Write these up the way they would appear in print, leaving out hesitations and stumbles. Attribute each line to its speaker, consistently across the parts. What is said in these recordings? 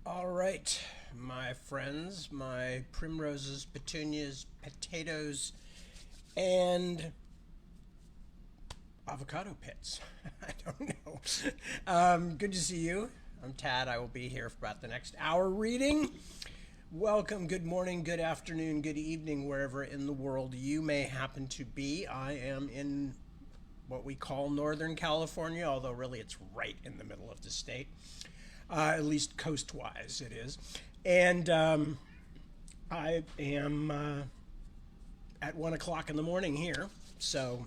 Speaker 1: All right, my friends, my primroses, petunias, potatoes, and avocado pits. I don't know. Good to see you. I'm Tad. I will be here for about the next hour reading. Welcome, good morning, good afternoon, good evening, wherever in the world you may happen to be. I am in what we call Northern California, although really it's right in the middle of the state. At least coast-wise it is. And I am at 1 o'clock in the morning here, so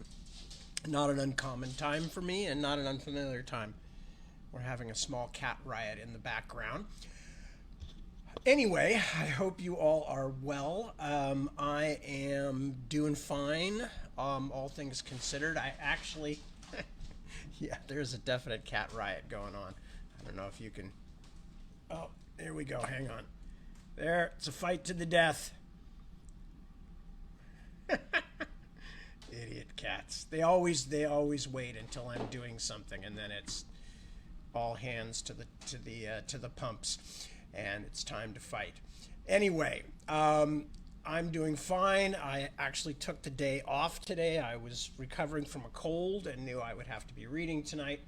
Speaker 1: not an uncommon time for me and not an unfamiliar time. We're having a small cat riot in the background. Anyway, I hope you all are well. I am doing fine, all things considered. I actually, yeah, there's a definite cat riot going on. I don't know if you can. Oh, there we go. Hang on. There, it's a fight to the death. Idiot cats. They always wait until I'm doing something, and then it's all hands to the pumps, and it's time to fight. Anyway, I'm doing fine. I actually took the day off today. I was recovering from a cold and knew I would have to be reading tonight.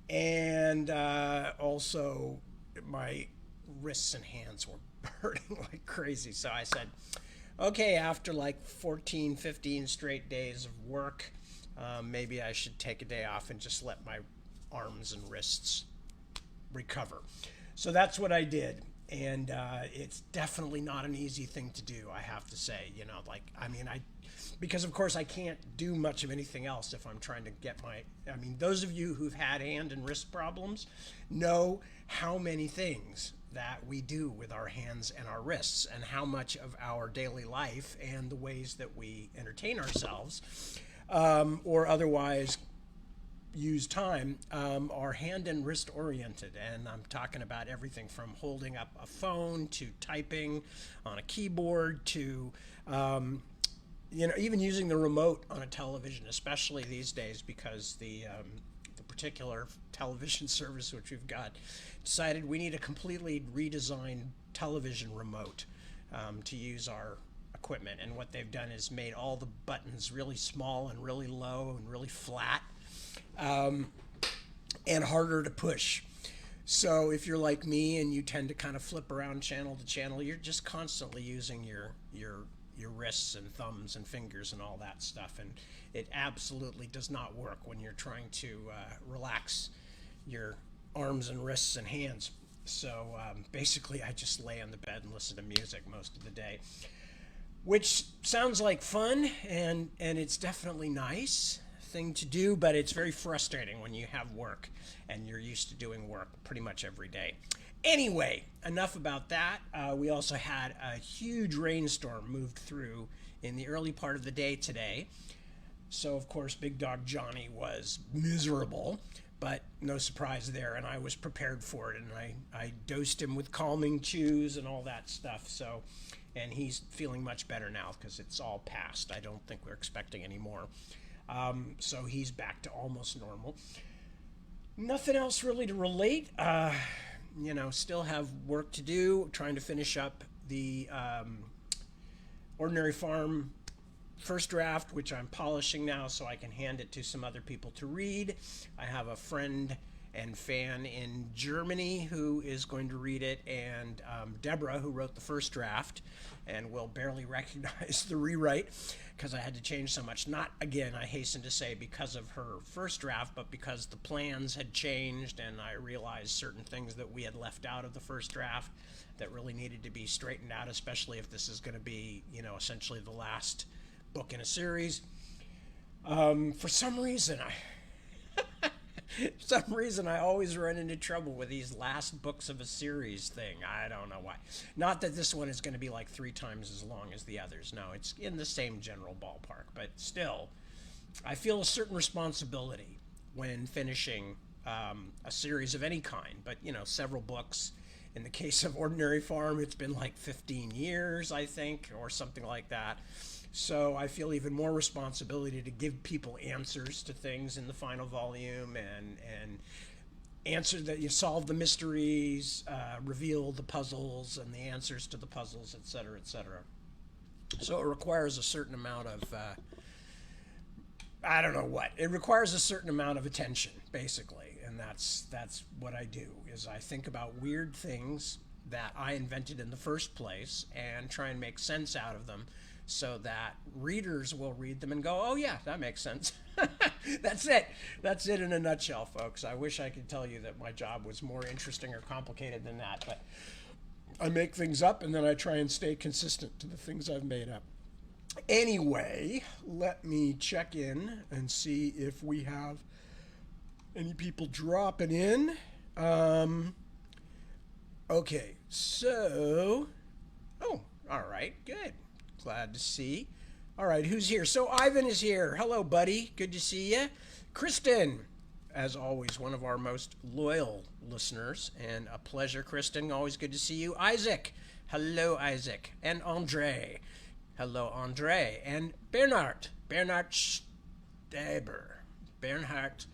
Speaker 1: And also, my wrists and hands were hurting like crazy. So I said, okay, after like 14, 15 straight days of work, maybe I should take a day off and just let my arms and wrists recover. So that's what I did. And it's definitely not an easy thing to do, I have to say. Because of course I can't do much of anything else if I'm trying to get those of you who've had hand and wrist problems know how many things that we do with our hands and our wrists, and how much of our daily life and the ways that we entertain ourselves or otherwise use time are hand and wrist oriented. And I'm talking about everything from holding up a phone to typing on a keyboard to even using the remote on a television, especially these days, because the particular television service which we've got decided we need a completely redesigned television remote to use our equipment. And what they've done is made all the buttons really small and really low and really flat, and harder to push. So if you're like me and you tend to kind of flip around channel to channel, you're just constantly using your wrists and thumbs and fingers and all that stuff, and it absolutely does not work when you're trying to relax your arms and wrists and hands. So basically I just lay on the bed and listen to music most of the day, which sounds like fun, and it's definitely nice thing to do, but it's very frustrating when you have work and you're used to doing work pretty much every day. Anyway, enough about that. We also had a huge rainstorm moved through in the early part of the day today. So, of course, Big Dog Johnny was miserable, but no surprise there, and I was prepared for it, and I dosed him with calming chews and all that stuff. So, and he's feeling much better now because it's all past. I don't think we're expecting any more. So he's back to almost normal. Nothing else really to relate. Still have work to do, trying to finish up the Ordinary Farm first draft, which I'm polishing now so I can hand it to some other people to read. I have a friend and fan in Germany who is going to read it, and Deborah, who wrote the first draft and will barely recognize the rewrite because I had to change so much. Not, again, I hasten to say because of her first draft, but because the plans had changed and I realized certain things that we had left out of the first draft that really needed to be straightened out, especially if this is going to be, essentially the last book in a series. For some reason, I always run into trouble with these last books of a series thing. I don't know why. Not that this one is going to be like 3 times as long as the others. No, it's in the same general ballpark. But still, I feel a certain responsibility when finishing a series of any kind. But, several books. In the case of Ordinary Farm, it's been like 15 years, I think, or something like that. So I feel even more responsibility to give people answers to things in the final volume, and answer that you solve the mysteries, reveal the puzzles and the answers to the puzzles, etc., etc. So it requires a certain amount of I don't know what. It requires a certain amount of attention, basically, and that's what I do. Is I think about weird things that I invented in the first place and try and make sense out of them, so that readers will read them and go, "Oh yeah, that makes sense." That's it. That's it in a nutshell, folks. I wish I could tell you that my job was more interesting or complicated than that, but I make things up and then I try and stay consistent to the things I've made up. Anyway, let me check in and see if we have any people dropping in. Okay, so, oh, all right, good. Glad to see. All right, who's here? So Ivan is here. Hello, buddy. Good to see you. Kristen, as always, one of our most loyal listeners, and a pleasure, Kristen. Always good to see you. Isaac. Hello, Isaac. And Andre. Hello, Andre. And Bernard. Bernard Staber. Bernard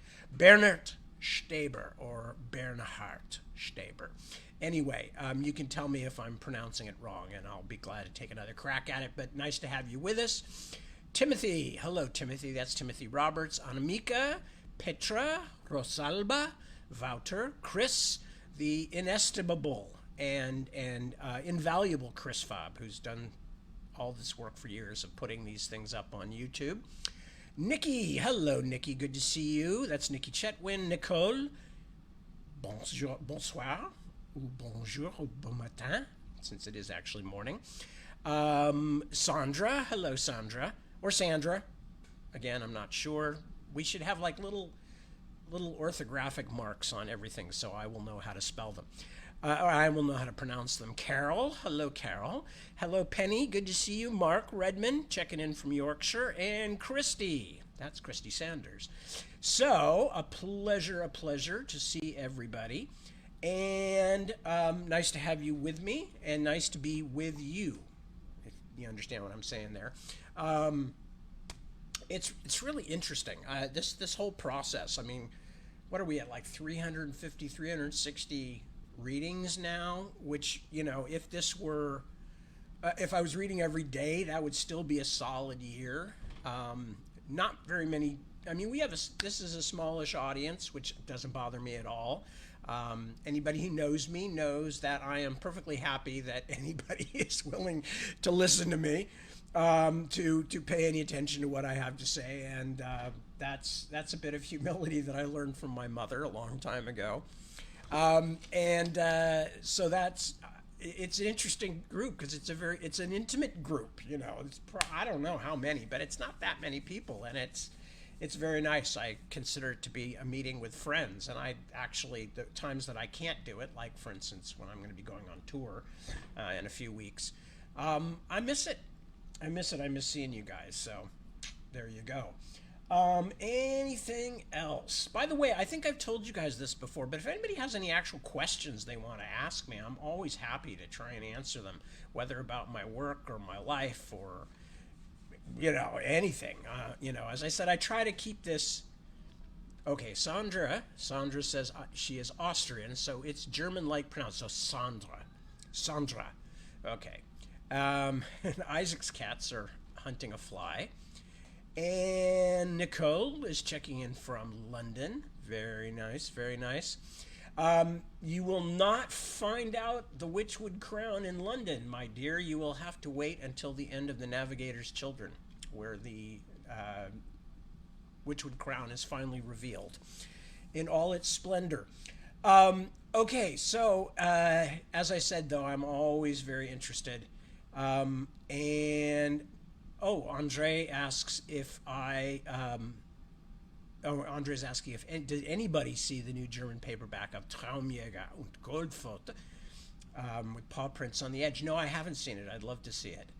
Speaker 1: Staber, or Bernhard Staber. Anyway, you can tell me if I'm pronouncing it wrong, and I'll be glad to take another crack at it, but nice to have you with us. Timothy. Hello, Timothy. That's Timothy Roberts. Anamika, Petra, Rosalba, Wouter, Chris, the inestimable and invaluable Chris Fobb, who's done all this work for years of putting these things up on YouTube. Nikki. Hello, Nikki. Good to see you. That's Nikki Chetwin. Nicole. Bonjour, bonsoir. Ou bonjour, ou bon matin, since it is actually morning. Sandra. Hello, Sandra. Or Sandra. Again, I'm not sure. We should have like little orthographic marks on everything so I will know how to spell them. Or I will know how to pronounce them. Carol. Hello, Carol. Hello, Penny. Good to see you. Mark Redmond, checking in from Yorkshire. And Christy. That's Christy Sanders. So, a pleasure to see everybody. And nice to have you with me, and nice to be with you, if you understand what I'm saying there. It's really interesting, this whole process. I mean, what are we at, like 350, 360 readings now? Which, if this were, if I was reading every day, that would still be a solid year. Not very many. I mean, this is a smallish audience, which doesn't bother me at all. Anybody who knows me knows that I am perfectly happy that anybody is willing to listen to me, to pay any attention to what I have to say, and that's a bit of humility that I learned from my mother a long time ago, so it's an interesting group because it's an intimate group. I don't know how many, but it's not that many people, and it's very nice. I consider it to be a meeting with friends, and I actually, the times that I can't do it, like for instance when I'm going to be going on tour in a few weeks, I miss it. I miss seeing you guys. So there you go. Anything else? By the way, I think I've told you guys this before, but if anybody has any actual questions they want to ask me, I'm always happy to try and answer them, whether about my work or my life or anything. As I said, I try to keep this. Okay, Sandra says she is Austrian, so it's German-like pronounced. So Sandra. Okay. And Isaac's cats are hunting a fly. And Nicole is checking in from London. Very nice, very nice. You will not find out the Witchwood crown in London, my dear. You will have to wait until the end of The Navigator's Children, where the Witchwood crown is finally revealed in all its splendor. Okay, so as I said, though, I'm always very interested. Andre asks if Andre's asking if did anybody see the new German paperback of Traumjäger und Goldfurt with paw prints on the edge? No, I haven't seen it. I'd love to see it.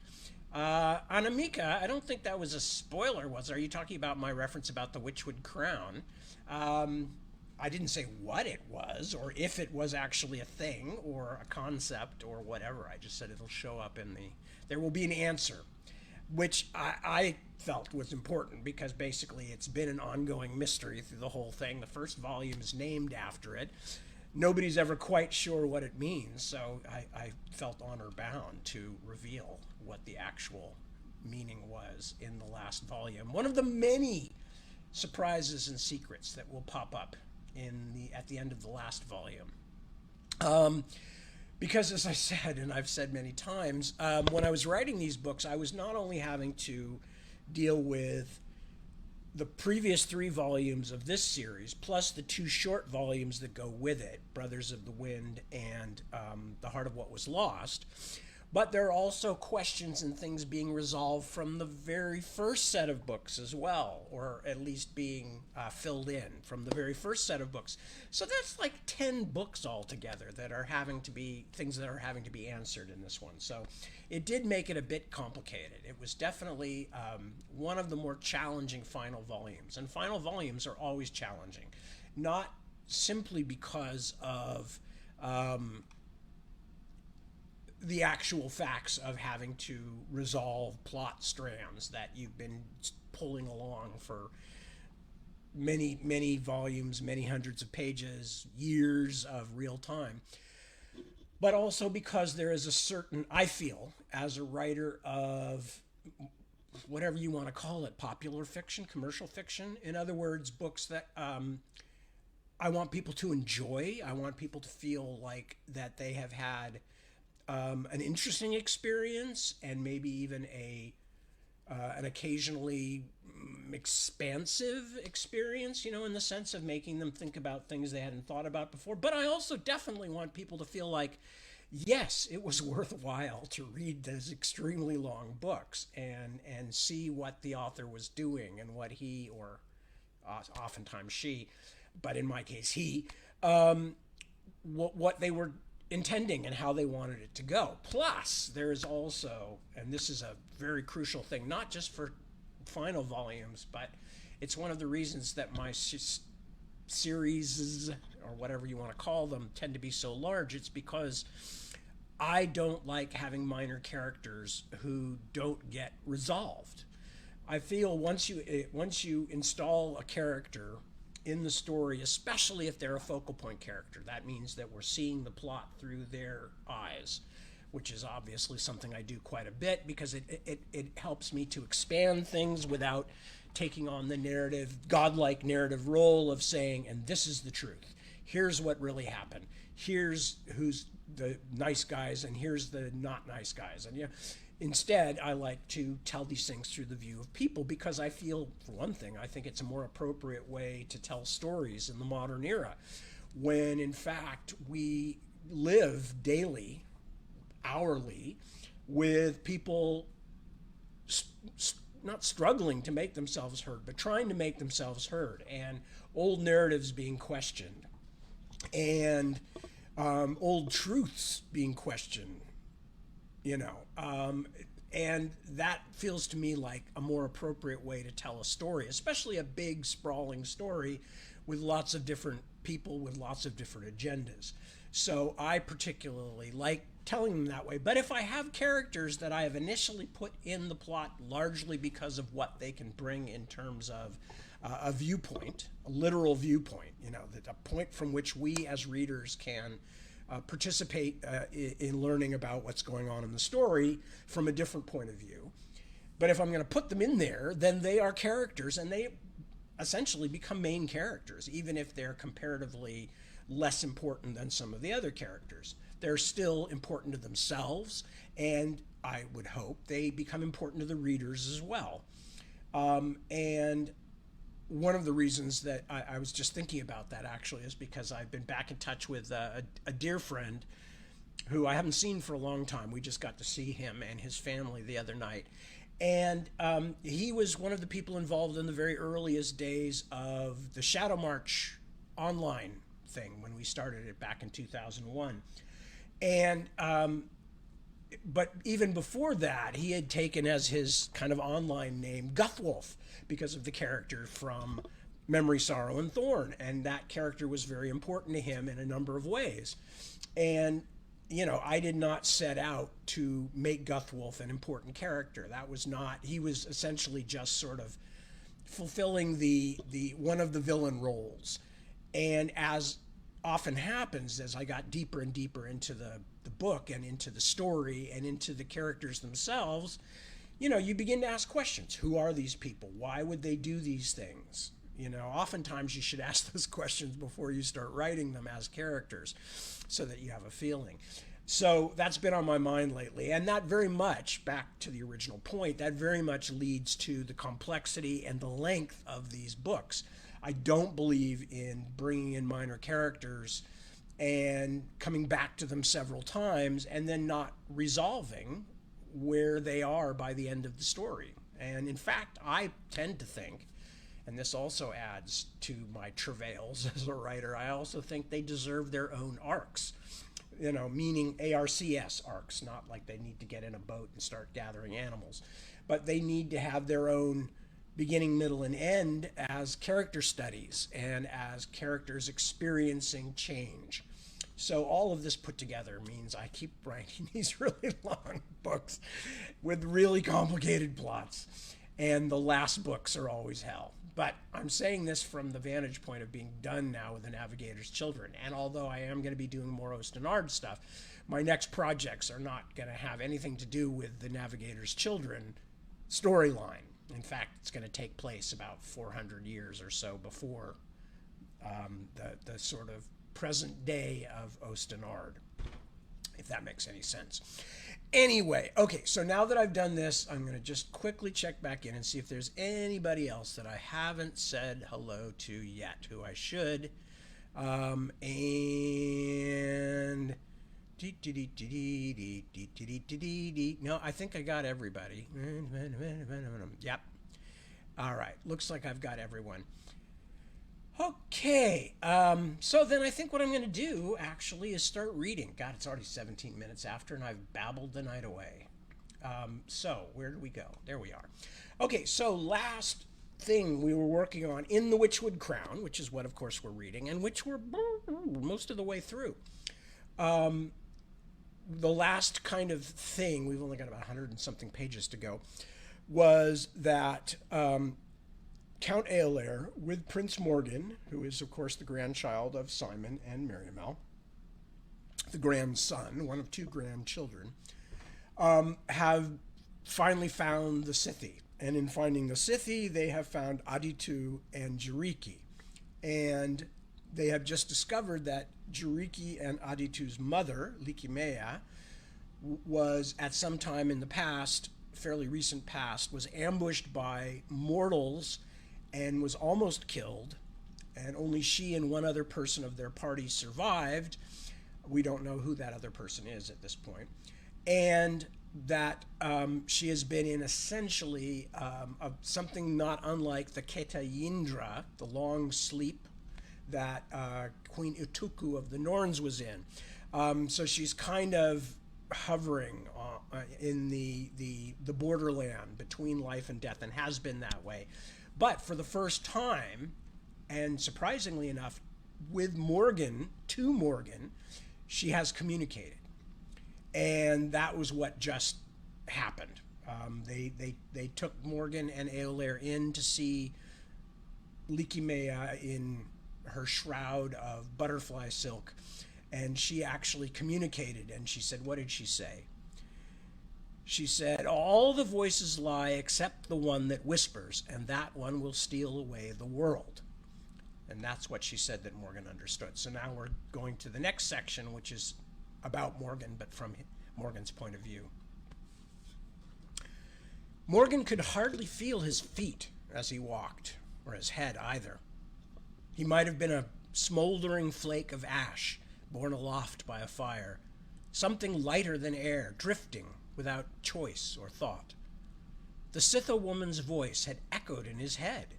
Speaker 1: Anamika, I don't think that was a spoiler, was it? Are you talking about my reference about the Witchwood crown? I didn't say what it was or if it was actually a thing or a concept or whatever. I just said it'll show up there will be an answer, which I felt was important, because basically it's been an ongoing mystery through the whole thing. The first volume is named after it. Nobody's ever quite sure what it means, so I felt honor bound to reveal what the actual meaning was in the last volume. One of the many surprises and secrets that will pop up at the end of the last volume. Because, as I said, and I've said many times, when I was writing these books, I was not only having to deal with the previous 3 volumes of this series, plus the 2 short volumes that go with it, Brothers of the Wind and The Heart of What Was Lost. But there are also questions and things being resolved from the very first set of books as well, or at least being filled in from the very first set of books. So that's like 10 books altogether that are having to be answered in this one. So it did make it a bit complicated. It was definitely one of the more challenging final volumes. And final volumes are always challenging, not simply because of the actual facts of having to resolve plot strands that you've been pulling along for many, many volumes, many hundreds of pages, years of real time, but also because there is a certain, I feel, as a writer of whatever you want to call it, popular fiction, commercial fiction, in other words, books that I want people to enjoy. I want people to feel like that they have had an interesting experience, and maybe even an occasionally expansive experience, in the sense of making them think about things they hadn't thought about before. But I also definitely want people to feel like, yes, it was worthwhile to read those extremely long books and see what the author was doing and what he, or oftentimes she, but in my case he, what they were intending and how they wanted it to go. Plus, there is also, and this is a very crucial thing, not just for final volumes, but it's one of the reasons that my series, or whatever you want to call them, tend to be so large. It's because I don't like having minor characters who don't get resolved. I feel once you install a character in the story, especially if they're a focal point character, that means that we're seeing the plot through their eyes, which is obviously something I do quite a bit, because it helps me to expand things without taking on the godlike narrative role of saying, and this is the truth. Here's what really happened. Here's who's the nice guys, and here's the not nice guys. And instead, I like to tell these things through the view of people, because I feel, for one thing, I think it's a more appropriate way to tell stories in the modern era, when in fact we live daily, hourly, with people not struggling to make themselves heard, but trying to make themselves heard, and old narratives being questioned, and old truths being questioned. And that feels to me like a more appropriate way to tell a story, especially a big, sprawling story with lots of different people with lots of different agendas. So I particularly like telling them that way. But if I have characters that I have initially put in the plot largely because of what they can bring in terms of a viewpoint, a literal viewpoint, that a point from which we as readers can participate in learning about what's going on in the story from a different point of view. But if I'm going to put them in there, then they are characters, and they essentially become main characters, even if they're comparatively less important than some of the other characters. They're still important to themselves, and I would hope they become important to the readers as well. And one of the reasons that I was just thinking about that actually is because I've been back in touch with a dear friend who I haven't seen for a long time. We just got to see him and his family the other night. And he was one of the people involved in the very earliest days of the Shadow March online thing when we started it back in 2001. And but even before that, he had taken as his kind of online name Guthwolf, because of the character from Memory, Sorrow, and Thorn. And that character was very important to him in a number of ways. And I did not set out to make Guthwolf an important character. That was not. He was essentially just sort of fulfilling the one of the villain roles. And as often happens, as I got deeper and deeper into the book and into the story and into the characters themselves, you begin to ask questions. Who are these people? Why would they do these things? Oftentimes you should ask those questions before you start writing them as characters so that you have a feeling. So that's been on my mind lately. And that very much, back to the original point, that very much leads to the complexity and the length of these books. I don't believe in bringing in minor characters and coming back to them several times and then not resolving where they are by the end of the story. And in fact, I tend to think, and this also adds to my travails as a writer, I also think they deserve their own arcs, meaning ARCS arcs, not like they need to get in a boat and start gathering animals, but they need to have their own beginning, middle, and end as character studies and as characters experiencing change. So all of this put together means I keep writing these really long books with really complicated plots, and the last books are always hell. But I'm saying this from the vantage point of being done now with The Navigator's Children. And although I am going to be doing more Ostenard stuff, my next projects are not going to have anything to do with The Navigator's Children storyline. In fact, it's going to take place about 400 years or so before the sort of present day of Ostenard, if that makes any sense. Anyway, okay, so now that I've done this, I'm going to just quickly check back in and see if there's anybody else that I haven't said hello to yet, who I should. And no, I think I got everybody. Yep. All right, looks like I've got everyone. Okay, so then I think what I'm going to do actually is start reading. God, it's already 17 minutes after, and I've babbled the night away. So where do we go? There we are. Okay, so last thing we were working on in the Witchwood Crown, which is what, of course, we're reading, and which we're most of the way through. The last kind of thing, we've only got about 100 and something pages to go, was that Count Eolair with Prince Morgan, who is, of course, the grandchild of Simon and Miriamel, the grandson, one of two grandchildren, have finally found the Scythe. And in finding the Scythe, they have found Aditu and Jiriki. And they have just discovered that Jiriki and Aditu's mother, Likimea, was at some time in the past, fairly recent past, was ambushed by mortals and was almost killed, and only she and one other person of their party survived. We don't know who that other person is at this point. And that she has been in essentially something not unlike the Keta Yindra, the long sleep that Queen Utuku of the Norns was in. So she's kind of hovering in the borderland between life and death, and has been that way. But for the first time, and surprisingly enough, with Morgan, to Morgan, she has communicated. And that was what just happened. They took Morgan and Eolair in to see Likimea in her shroud of butterfly silk. And she actually communicated, and she said, what did she say? She said, all the voices lie except the one that whispers, and that one will steal away the world. And that's what she said that Morgan understood. So now we're going to the next section, which is about Morgan, but from Morgan's point of view. Morgan could hardly feel his feet as he walked, or his head either. He might have been a smoldering flake of ash borne aloft by a fire, something lighter than air, drifting without choice or thought. The Scytha woman's voice had echoed in his head,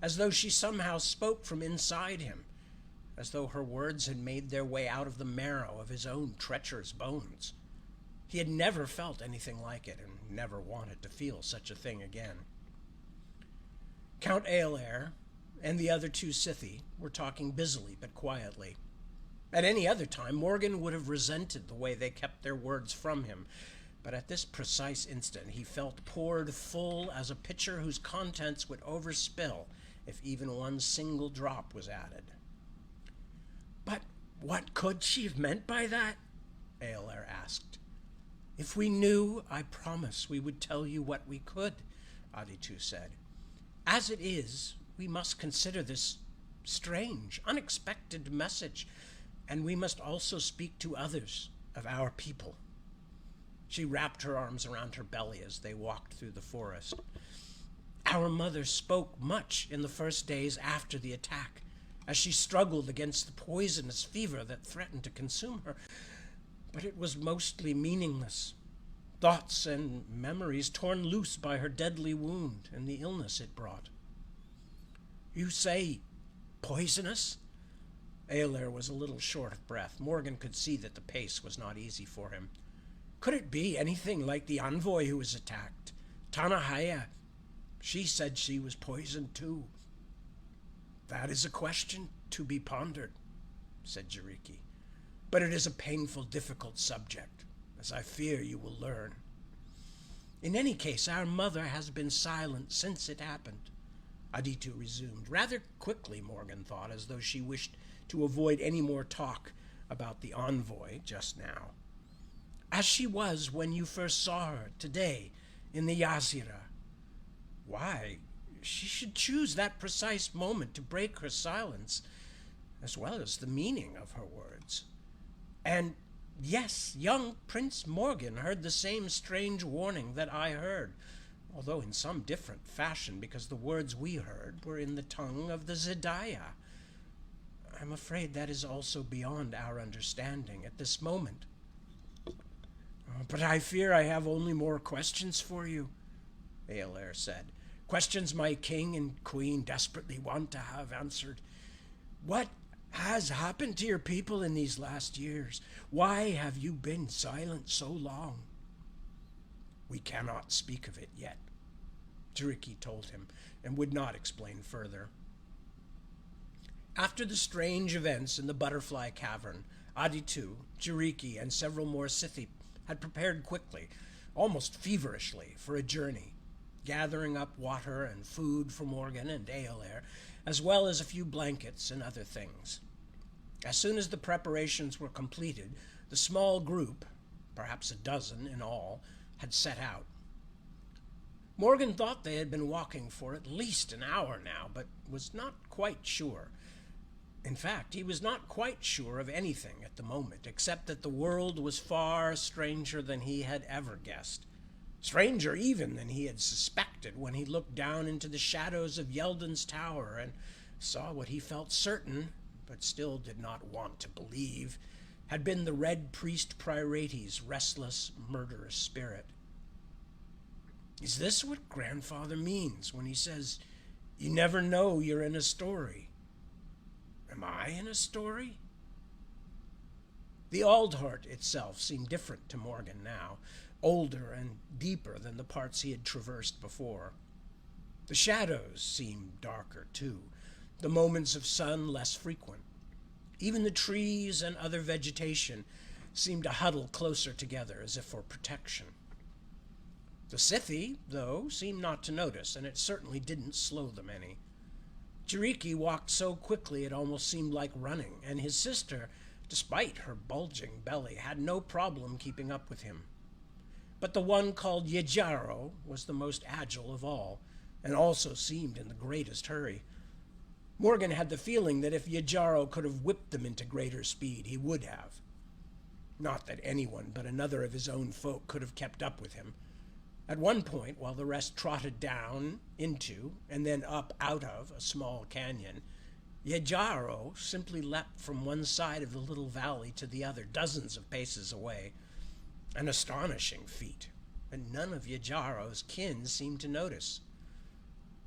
Speaker 1: as though she somehow spoke from inside him, as though her words had made their way out of the marrow of his own treacherous bones. He had never felt anything like it, and never wanted to feel such a thing again. Count Eolair and the other two Scythi were talking busily but quietly. At any other time, Morgan would have resented the way they kept their words from him. But at this precise instant, he felt poured full as a pitcher whose contents would overspill if even one single drop was added. "But what could she have meant by that?" Eolair asked. "If we knew, I promise we would tell you what we could," Aditu said. "As it is, we must consider this strange, unexpected message, and we must also speak to others of our people." She wrapped her arms around her belly as they walked through the forest. "Our mother spoke much in the first days after the attack, as she struggled against the poisonous fever that threatened to consume her. But it was mostly meaningless. Thoughts and memories torn loose by her deadly wound and the illness it brought." "You say poisonous?" Eolair was a little short of breath. Morgan could see that the pace was not easy for him. "Could it be anything like the envoy who was attacked? Tanahaya. She said she was poisoned too." "That is a question to be pondered," said Jiriki. "But it is a painful, difficult subject, as I fear you will learn. In any case, our mother has been silent since it happened," Aditu resumed, rather quickly, Morgan thought, as though she wished to avoid any more talk about the envoy just now. "As she was when you first saw her today in the Yazira. Why, she should choose that precise moment to break her silence, as well as the meaning of her words. And yes, young Prince Morgan heard the same strange warning that I heard, although in some different fashion, because the words we heard were in the tongue of the Zedaya. I'm afraid that is also beyond our understanding at this moment. But I fear I have only more questions for you," Eolair said. "Questions my king and queen desperately want to have answered. What has happened to your people in these last years? Why have you been silent so long?" "We cannot speak of it yet," Jiriki told him, and would not explain further. After the strange events in the Butterfly Cavern, Aditu, Jiriki, and several more Scythi had prepared quickly, almost feverishly, for a journey, gathering up water and food for Morgan and Eolair, as well as a few blankets and other things. As soon as the preparations were completed, the small group, perhaps a dozen in all, had set out. Morgan thought they had been walking for at least an hour now, but was not quite sure. In fact, he was not quite sure of anything at the moment, except that the world was far stranger than he had ever guessed. Stranger even than he had suspected when he looked down into the shadows of Yeldon's tower and saw what he felt certain, but still did not want to believe, had been the Red Priest Priority's restless, murderous spirit. Is this what Grandfather means when he says, "You never know you're in a story"? Am I in a story? The Aldhart itself seemed different to Morgan now, older and deeper than the parts he had traversed before. The shadows seemed darker, too, the moments of sun less frequent. Even the trees and other vegetation seemed to huddle closer together as if for protection. The Scythi, though, seemed not to notice, and it certainly didn't slow them any. Jiriki walked so quickly it almost seemed like running, and his sister, despite her bulging belly, had no problem keeping up with him. But the one called Yejaro was the most agile of all, and also seemed in the greatest hurry. Morgan had the feeling that if Yejaro could have whipped them into greater speed, he would have. Not that anyone but another of his own folk could have kept up with him. At one point, while the rest trotted down into and then up out of a small canyon, Yejaro simply leapt from one side of the little valley to the other, dozens of paces away. An astonishing feat, and none of Yejaro's kin seemed to notice.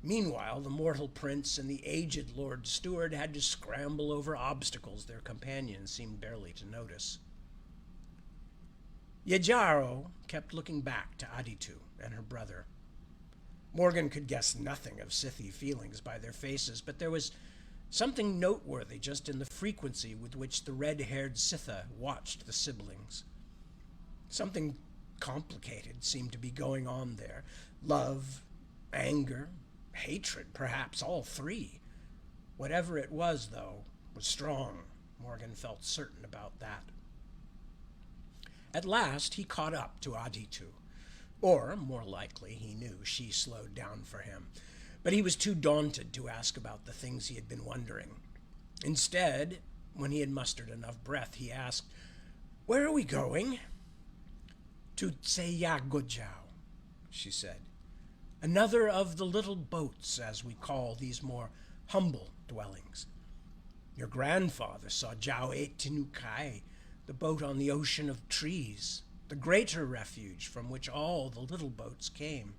Speaker 1: Meanwhile, the mortal prince and the aged Lord Steward had to scramble over obstacles their companions seemed barely to notice. Yejaro kept looking back to Aditu and her brother. Morgan could guess nothing of Scythi feelings by their faces, but there was Something noteworthy just in the frequency with which the red-haired Sitha watched the siblings. Something complicated seemed to be going on there. Love, anger, hatred, perhaps all three. Whatever it was, though, was strong. Morgan felt certain about that. At last he caught up to Aditu. Or, more likely, he knew she slowed down for him. But he was too daunted to ask about the things he had been wondering. Instead, when he had mustered enough breath, he asked, "Where are we going?" "To Tseyagojao," she said. "Another of the little boats, as we call these more humble dwellings. Your grandfather saw Jiao Etinukai, the boat on the ocean of trees, the greater refuge from which all the little boats came."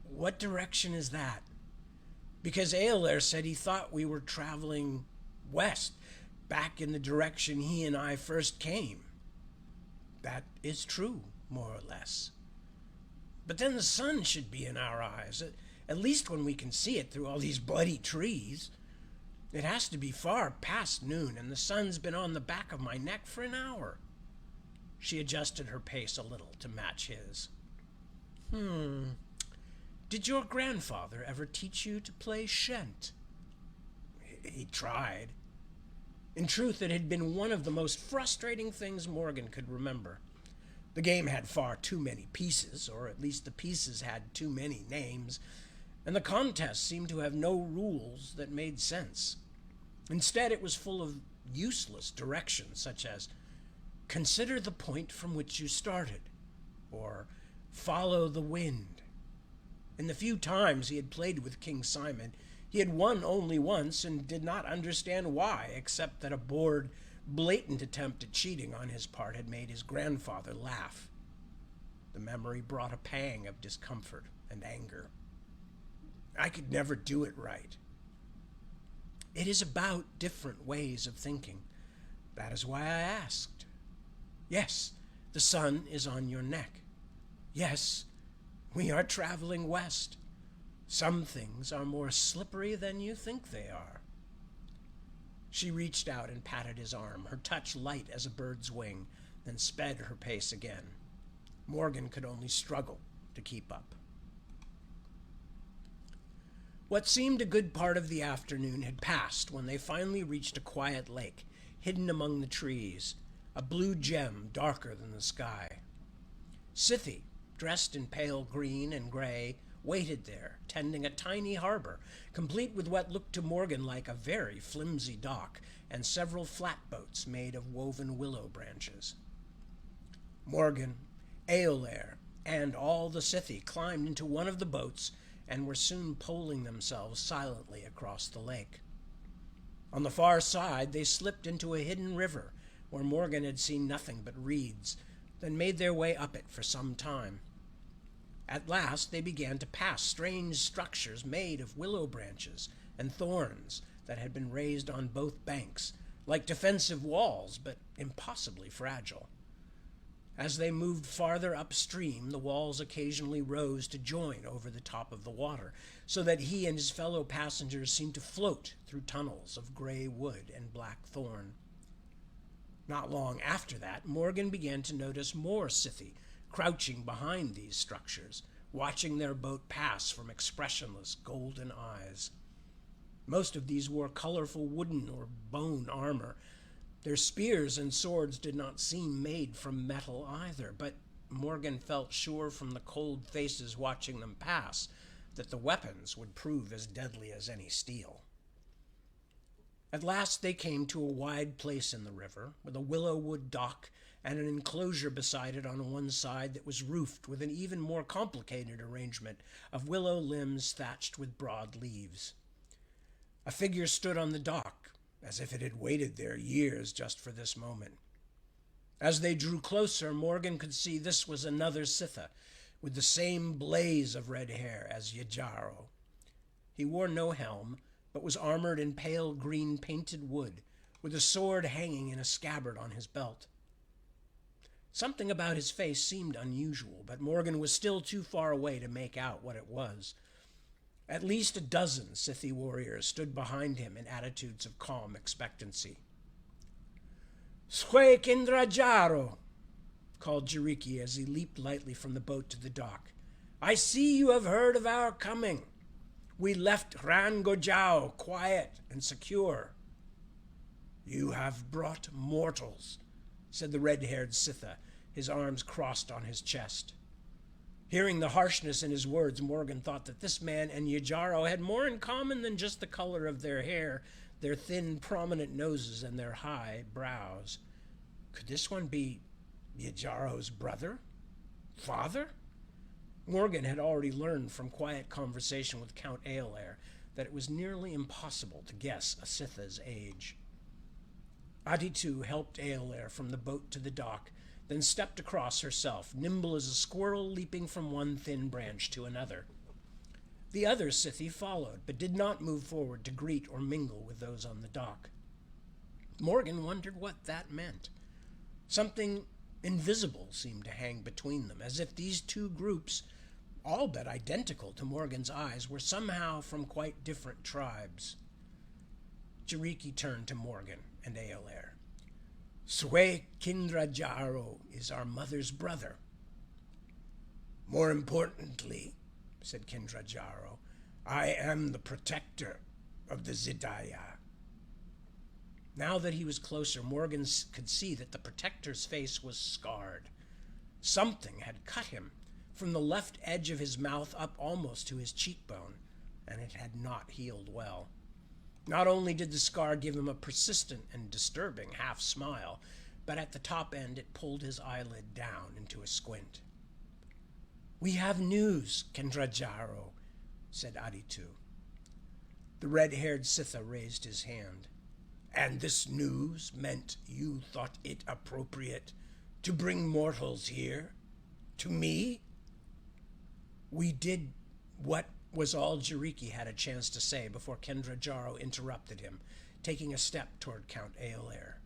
Speaker 1: "What direction is that?" Because Aolair said he thought we were traveling west, back in the direction he and I first came. "That is true, more or less. But then the sun should be in our eyes, at least when we can see it through all these bloody trees. It has to be far past noon, and the sun's been on the back of my neck for an hour." She adjusted her pace a little to match his. "Did your grandfather ever teach you to play shent?" He tried. In truth, it had been one of the most frustrating things Morgan could remember. The game had far too many pieces, or at least the pieces had too many names, and the contest seemed to have no rules that made sense. Instead, it was full of useless directions, such as, "Consider the point from which you started," or "Follow the wind." In the few times he had played with King Simon, he had won only once and did not understand why, except that a bored, blatant attempt at cheating on his part had made his grandfather laugh. The memory brought a pang of discomfort and anger. I could never do it right. It is about different ways of thinking. That is why I asked. Yes, the sun is on your neck. Yes, we are traveling west. Some things are more slippery than you think they are. She reached out and patted his arm, her touch light as a bird's wing, then sped her pace again. Morgan could only struggle to keep up. What seemed a good part of the afternoon had passed when they finally reached a quiet lake, hidden among the trees, a blue gem darker than the sky. Scythe, dressed in pale green and gray, waited there, tending a tiny harbor, complete with what looked to Morgan like a very flimsy dock and several flatboats made of woven willow branches. Morgan, Aolair, and all the Scythe climbed into one of the boats and were soon poling themselves silently across the lake. On the far side, they slipped into a hidden river where Morgan had seen nothing but reeds, then made their way up it for some time. At last they began to pass strange structures made of willow branches and thorns that had been raised on both banks, like defensive walls, but impossibly fragile. As they moved farther upstream, the walls occasionally rose to join over the top of the water, so that he and his fellow passengers seemed to float through tunnels of gray wood and black thorn. Not long after that, Morgan began to notice more Scythe crouching behind these structures, watching their boat pass from expressionless golden eyes. Most of these wore colorful wooden or bone armor. Their spears and swords did not seem made from metal either, but Morgan felt sure from the cold faces watching them pass that the weapons would prove as deadly as any steel. At last they came to a wide place in the river, with a willow wood dock and an enclosure beside it on one side that was roofed with an even more complicated arrangement of willow limbs thatched with broad leaves. A figure stood on the dock, as if it had waited there years just for this moment. As they drew closer, Morgan could see this was another Sitha, with the same blaze of red hair as Yajaro. He wore no helm, but was armored in pale green painted wood, with a sword hanging in a scabbard on his belt. Something about his face seemed unusual, but Morgan was still too far away to make out what it was. At least a dozen Scythi warriors stood behind him in attitudes of calm expectancy. "Swe Kindrajaro," called Jiriki as he leaped lightly from the boat to the dock. "I see you have heard of our coming. We left Rangojao quiet and secure." "You have brought mortals," said the red-haired Scytha, his arms crossed on his chest. Hearing the harshness in his words, Morgan thought that this man and Yajaro had more in common than just the color of their hair, their thin, prominent noses, and their high brows. Could this one be Yajaro's brother? Father? Morgan had already learned from quiet conversation with Count Eolair that it was nearly impossible to guess a Scytha's age. Aditu helped Eolair from the boat to the dock, then stepped across herself, nimble as a squirrel leaping from one thin branch to another. The other Scythi followed, but did not move forward to greet or mingle with those on the dock. Morgan wondered what that meant. Something invisible seemed to hang between them, as if these two groups, all but identical to Morgan's eyes, were somehow from quite different tribes. Jiriki turned to Morgan and Eolair. "Swe Kindrajaro is our mother's brother." "More importantly," said Kindrajaro, "I am the protector of the Zidaya." Now that he was closer, Morgan could see that the protector's face was scarred. Something had cut him from the left edge of his mouth up almost to his cheekbone, and it had not healed well. Not only did the scar give him a persistent and disturbing half-smile, but at the top end it pulled his eyelid down into a squint. "We have news, Kendrajaro," said Aditu. The red-haired Scytha raised his hand. "And this news meant you thought it appropriate to bring mortals here? To me?" "We did what," was all Jiriki had a chance to say before Kendrajaro interrupted him, taking a step toward Count Eolair.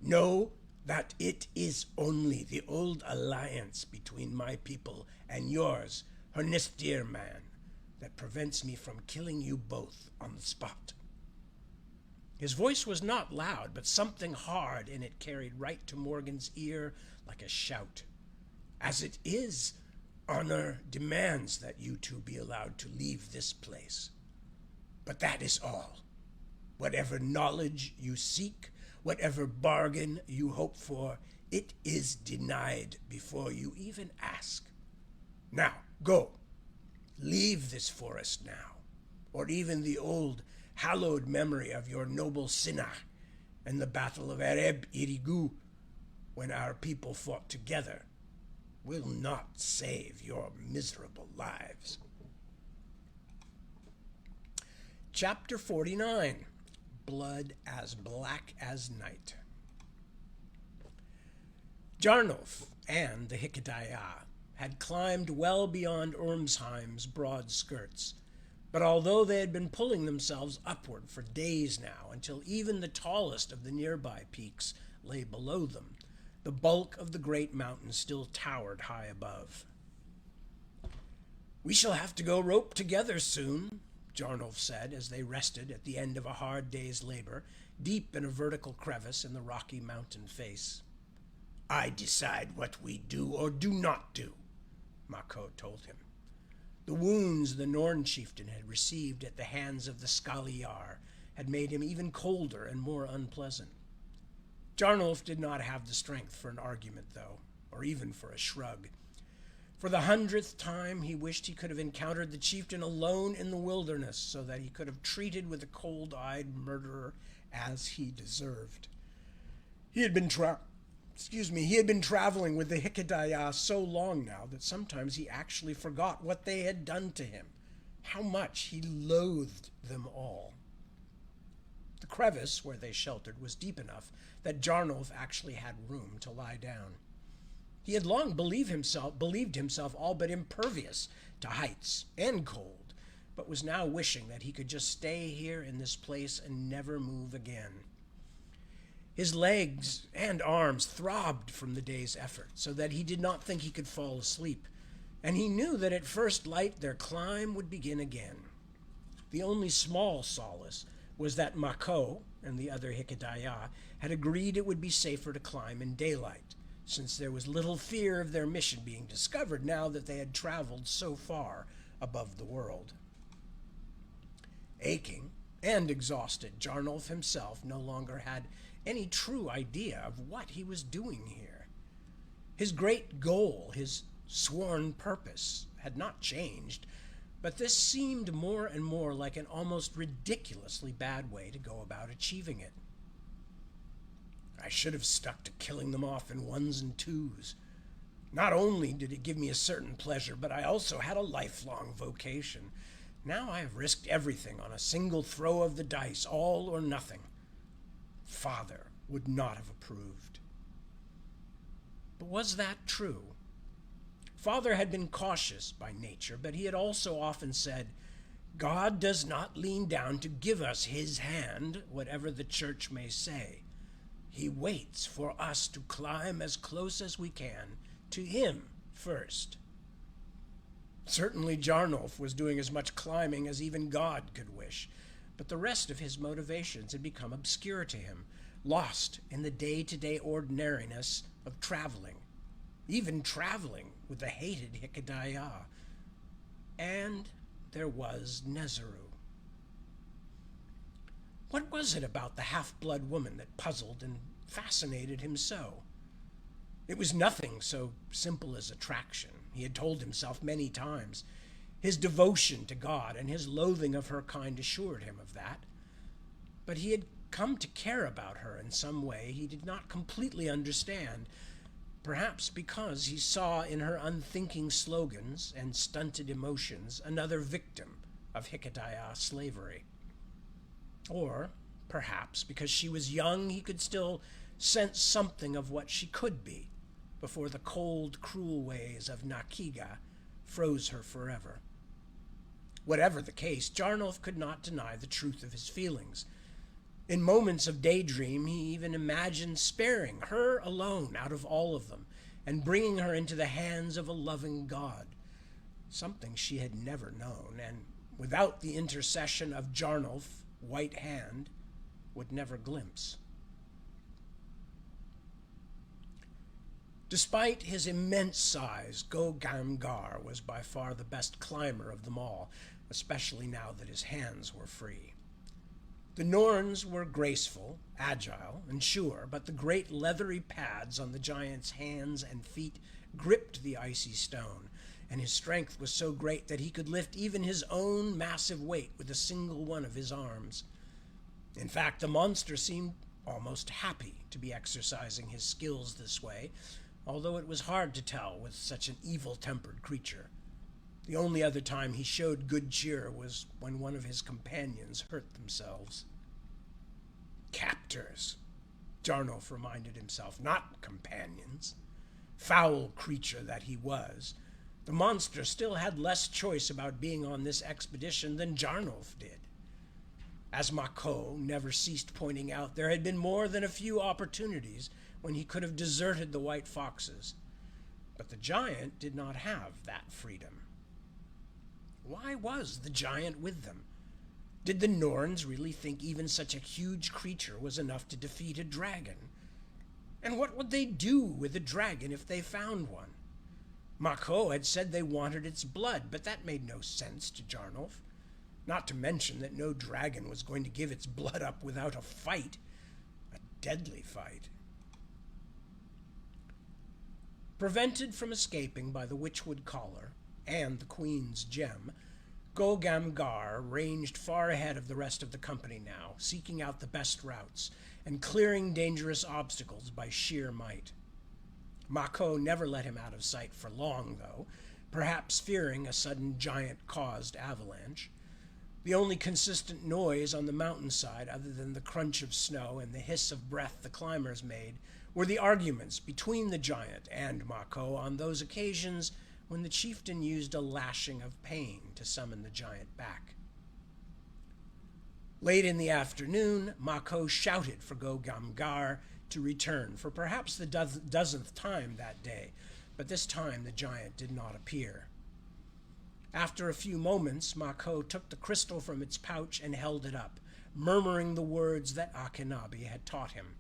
Speaker 1: "Know that it is only the old alliance between my people and yours, Hernistir man, that prevents me from killing you both on the spot." His voice was not loud, but something hard in it carried right to Morgan's ear like a shout. "As it is, honor demands that you two be allowed to leave this place. But that is all. Whatever knowledge you seek, whatever bargain you hope for, it is denied before you even ask. Now, go. Leave this forest now, or even the old, hallowed memory of your noble Sinah and the battle of Ereb Irigu, when our people fought together, will not save your miserable lives." Chapter 49, Blood as Black as Night. Jarnolf and the Hikedaya had climbed well beyond Ormsheim's broad skirts, but although they had been pulling themselves upward for days now, until even the tallest of the nearby peaks lay below them, the bulk of the great mountain still towered high above. "We shall have to go rope together soon," Jarnolf said as they rested at the end of a hard day's labor, deep in a vertical crevice in the rocky mountain face. "I decide what we do or do not do," Mako told him. The wounds the Norn chieftain had received at the hands of the Skaliyar had made him even colder and more unpleasant. Jarnolf did not have the strength for an argument, though, or even for a shrug. For the 100th time, he wished he could have encountered the chieftain alone in the wilderness, so that he could have treated with the cold-eyed murderer as he deserved. He had been traveling with the Hikedaya so long now that sometimes he actually forgot what they had done to him, how much he loathed them all. The crevice where they sheltered was deep enough that Jarnolf actually had room to lie down. He had long believed himself all but impervious to heights and cold, but was now wishing that he could just stay here in this place and never move again. His legs and arms throbbed from the day's effort, so that he did not think he could fall asleep, and he knew that at first light their climb would begin again. The only small solace was that Mako and the other Hikedaya had agreed it would be safer to climb in daylight, since there was little fear of their mission being discovered now that they had traveled so far above the world. Aching and exhausted, Jarnolf himself no longer had any true idea of what he was doing here. His great goal, his sworn purpose, had not changed, but this seemed more and more like an almost ridiculously bad way to go about achieving it. I should have stuck to killing them off in ones and twos. Not only did it give me a certain pleasure, but I also had a lifelong vocation. Now I have risked everything on a single throw of the dice, all or nothing. Father would not have approved. But was that true? Father had been cautious by nature, but he had also often said, God does not lean down to give us his hand, whatever the church may say. He waits for us to climb as close as we can to him first. Certainly Jarnolf was doing as much climbing as even God could wish, but the rest of his motivations had become obscure to him, lost in the day-to-day ordinariness of traveling, even traveling with the hated Hikedaya. And there was Nezeru. What was it about the half-blood woman that puzzled and fascinated him so? It was nothing so simple as attraction, he had told himself many times. His devotion to God and his loathing of her kind assured him of that. But he had come to care about her in some way he did not completely understand, perhaps because he saw in her unthinking slogans and stunted emotions another victim of Hikedaya slavery. Or perhaps because she was young, he could still sense something of what she could be before the cold, cruel ways of Nakiga froze her forever. Whatever the case, Jarnolf could not deny the truth of his feelings. In moments of daydream, he even imagined sparing her alone out of all of them and bringing her into the hands of a loving God, something she had never known, and without the intercession of Jarnolf, White Hand, would never glimpse. Despite his immense size, Go-Gamgar was by far the best climber of them all, especially now that his hands were free. The Norns were graceful, agile, and sure, but the great leathery pads on the giant's hands and feet gripped the icy stone, and his strength was so great that he could lift even his own massive weight with a single one of his arms. In fact, the monster seemed almost happy to be exercising his skills this way, although it was hard to tell with such an evil-tempered creature. The only other time he showed good cheer was when one of his companions hurt themselves. Captors, Jarnolf reminded himself, not companions. Foul creature that he was, the monster still had less choice about being on this expedition than Jarnolf did. As Mako never ceased pointing out, there had been more than a few opportunities when he could have deserted the white foxes, but the giant did not have that freedom. Why was the giant with them? Did the Norns really think even such a huge creature was enough to defeat a dragon? And what would they do with a dragon if they found one? Mako had said they wanted its blood, but that made no sense to Jarnolf. Not to mention that no dragon was going to give its blood up without a fight, a deadly fight. Prevented from escaping by the Witchwood collar and the Queen's gem, Go-Gamgar ranged far ahead of the rest of the company now, seeking out the best routes and clearing dangerous obstacles by sheer might. Mako never let him out of sight for long, though, perhaps fearing a sudden giant-caused avalanche. The only consistent noise on the mountainside, other than the crunch of snow and the hiss of breath the climbers made, were the arguments between the giant and Mako on those occasions when the chieftain used a lashing of pain to summon the giant back. Late in the afternoon, Mako shouted for Go-Gamgar to return for perhaps the dozenth time that day, but this time the giant did not appear. After a few moments, Mako took the crystal from its pouch and held it up, murmuring the words that Akinabe had taught him.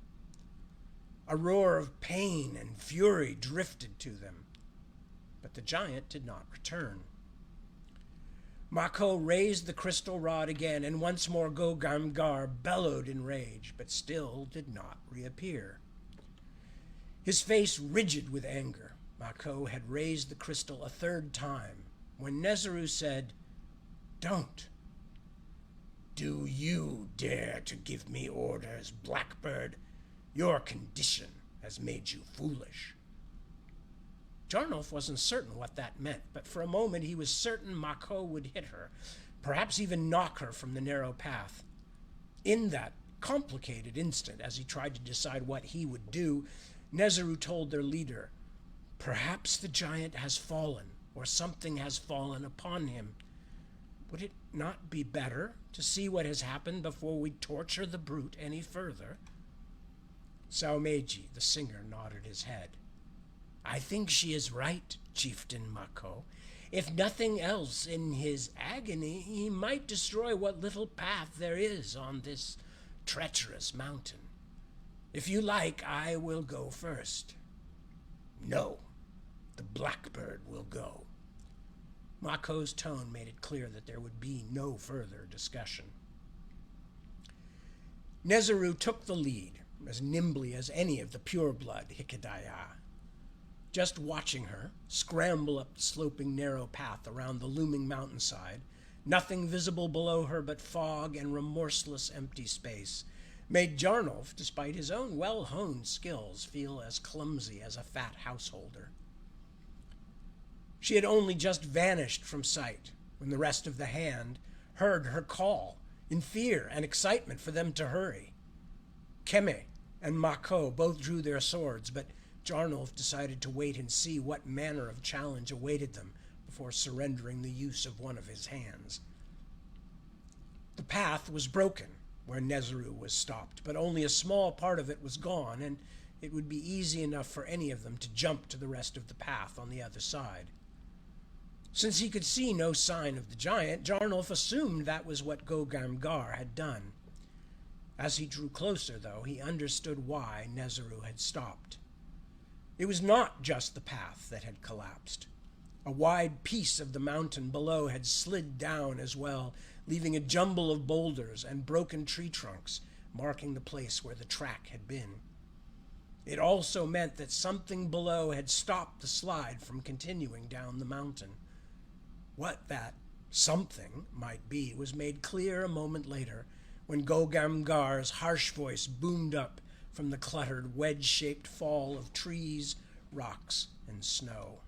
Speaker 1: A roar of pain and fury drifted to them, but the giant did not return. Mako raised the crystal rod again, and once more Go-Gamgar bellowed in rage, but still did not reappear. His face rigid with anger, Mako had raised the crystal a third time, when Nezaru said, "Don't. Do you dare to give me orders, Blackbird? Your condition has made you foolish." Jarnolf wasn't certain what that meant, but for a moment he was certain Mako would hit her, perhaps even knock her from the narrow path. In that complicated instant, as he tried to decide what he would do, Nezaru told their leader, "Perhaps the giant has fallen, or something has fallen upon him. Would it not be better to see what has happened before we torture the brute any further?" Saomeiji, the singer, nodded his head. "I think she is right, Chieftain Mako. If nothing else, in his agony, he might destroy what little path there is on this treacherous mountain. If you like, I will go first." "No, the Blackbird will go." Mako's tone made it clear that there would be no further discussion. Nezaru took the lead, as nimbly as any of the pure-blood Hikidaya. Just watching her scramble up the sloping narrow path around the looming mountainside, nothing visible below her but fog and remorseless empty space, made Jarnolf, despite his own well-honed skills, feel as clumsy as a fat householder. She had only just vanished from sight when the rest of the hand heard her call in fear and excitement for them to hurry. Keme and Mako both drew their swords, but Jarnolf decided to wait and see what manner of challenge awaited them before surrendering the use of one of his hands. The path was broken where Nezaru was stopped, but only a small part of it was gone, and it would be easy enough for any of them to jump to the rest of the path on the other side. Since he could see no sign of the giant, Jarnolf assumed that was what Go-Gamgar had done. As he drew closer, though, he understood why Nezaru had stopped. It was not just the path that had collapsed. A wide piece of the mountain below had slid down as well, leaving a jumble of boulders and broken tree trunks marking the place where the track had been. It also meant that something below had stopped the slide from continuing down the mountain. What that something might be was made clear a moment later when Go-Gamgar's harsh voice boomed up from the cluttered wedge-shaped fall of trees, rocks, and snow.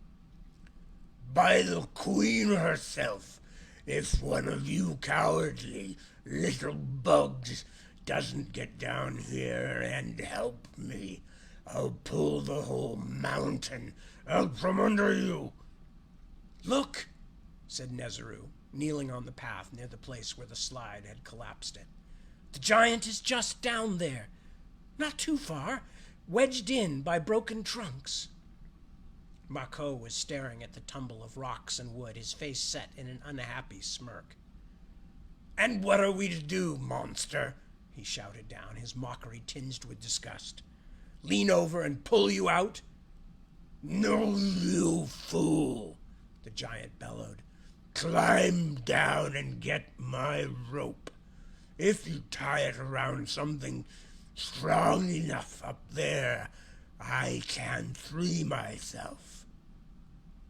Speaker 2: "By the Queen herself, if one of you cowardly little bugs doesn't get down here and help me, I'll pull the whole mountain out from under you."
Speaker 1: "Look," said Nezaru, kneeling on the path near the place where the slide had collapsed it. "The giant is just down there. Not too far, wedged in by broken trunks." Mako was staring at the tumble of rocks and wood, his face set in an unhappy smirk.
Speaker 2: "And what are we to do, monster?"
Speaker 1: he shouted down, his mockery tinged with disgust. "Lean over and pull you out?"
Speaker 2: "No, you fool,"
Speaker 1: the giant bellowed.
Speaker 2: "Climb down and get my rope. If you tie it around something strong enough up there, I can free myself."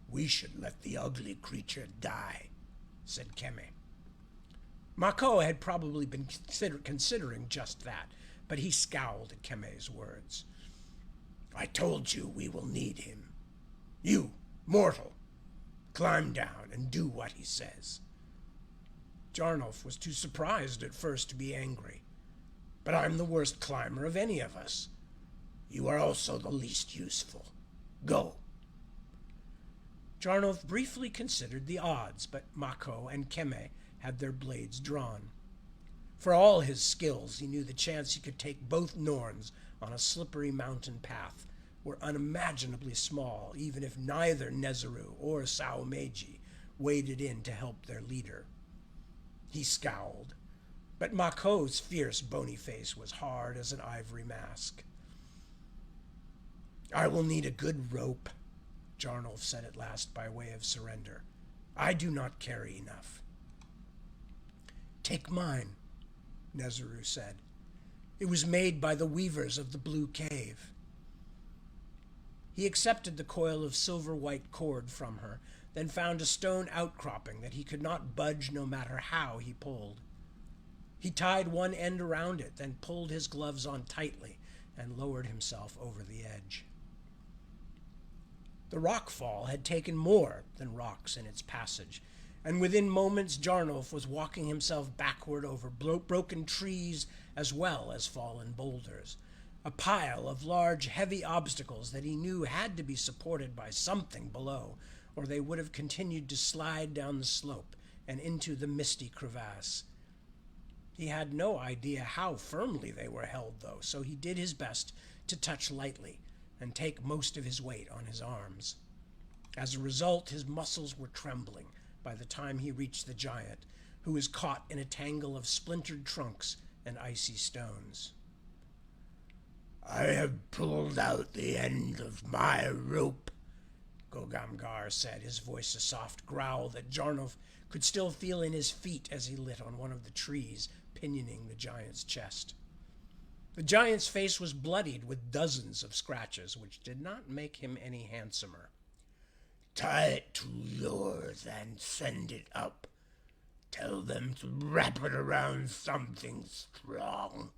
Speaker 2: "We should let the ugly creature die," said Keme. Mako had probably been considering just that, but he scowled at Keme's words. "I told you we will need him. You, mortal, climb down and do what he says." Jarnolf was too surprised at first to be angry. "But I'm the worst climber of any of us." "You are also the least useful. Go."
Speaker 1: Jarnolf briefly considered the odds, but Mako and Keme had their blades drawn. For all his skills, he knew the chance he could take both Norns on a slippery mountain path were unimaginably small, even if neither Nezaru or Saomeiji waded in to help their leader. He scowled, but Mako's fierce, bony face was hard as an ivory mask. "I will need a good rope," Jarnolf said at last by way of surrender. "I do not carry enough." "Take mine," Nezuru said. "It was made by the weavers of the Blue Cave." He accepted the coil of silver-white cord from her, then found a stone outcropping that he could not budge no matter how he pulled. He tied one end around it, then pulled his gloves on tightly and lowered himself over the edge. The rockfall had taken more than rocks in its passage, and within moments Jarnolf was walking himself backward over broken trees as well as fallen boulders, a pile of large, heavy obstacles that he knew had to be supported by something below, or they would have continued to slide down the slope and into the misty crevasse. He had no idea how firmly they were held, though, so he did his best to touch lightly and take most of his weight on his arms. As a result, his muscles were trembling by the time he reached the giant, who was caught in a tangle of splintered trunks and icy stones.
Speaker 2: "I have pulled out the end of my rope,"
Speaker 1: Gogamgar said, his voice a soft growl that Jarnolf could still feel in his feet as he lit on one of the trees pinioning the giant's chest. The giant's face was bloodied with dozens of scratches, which did not make him any handsomer.
Speaker 2: "Tie it to yours and send it up. Tell them to wrap it around something strong."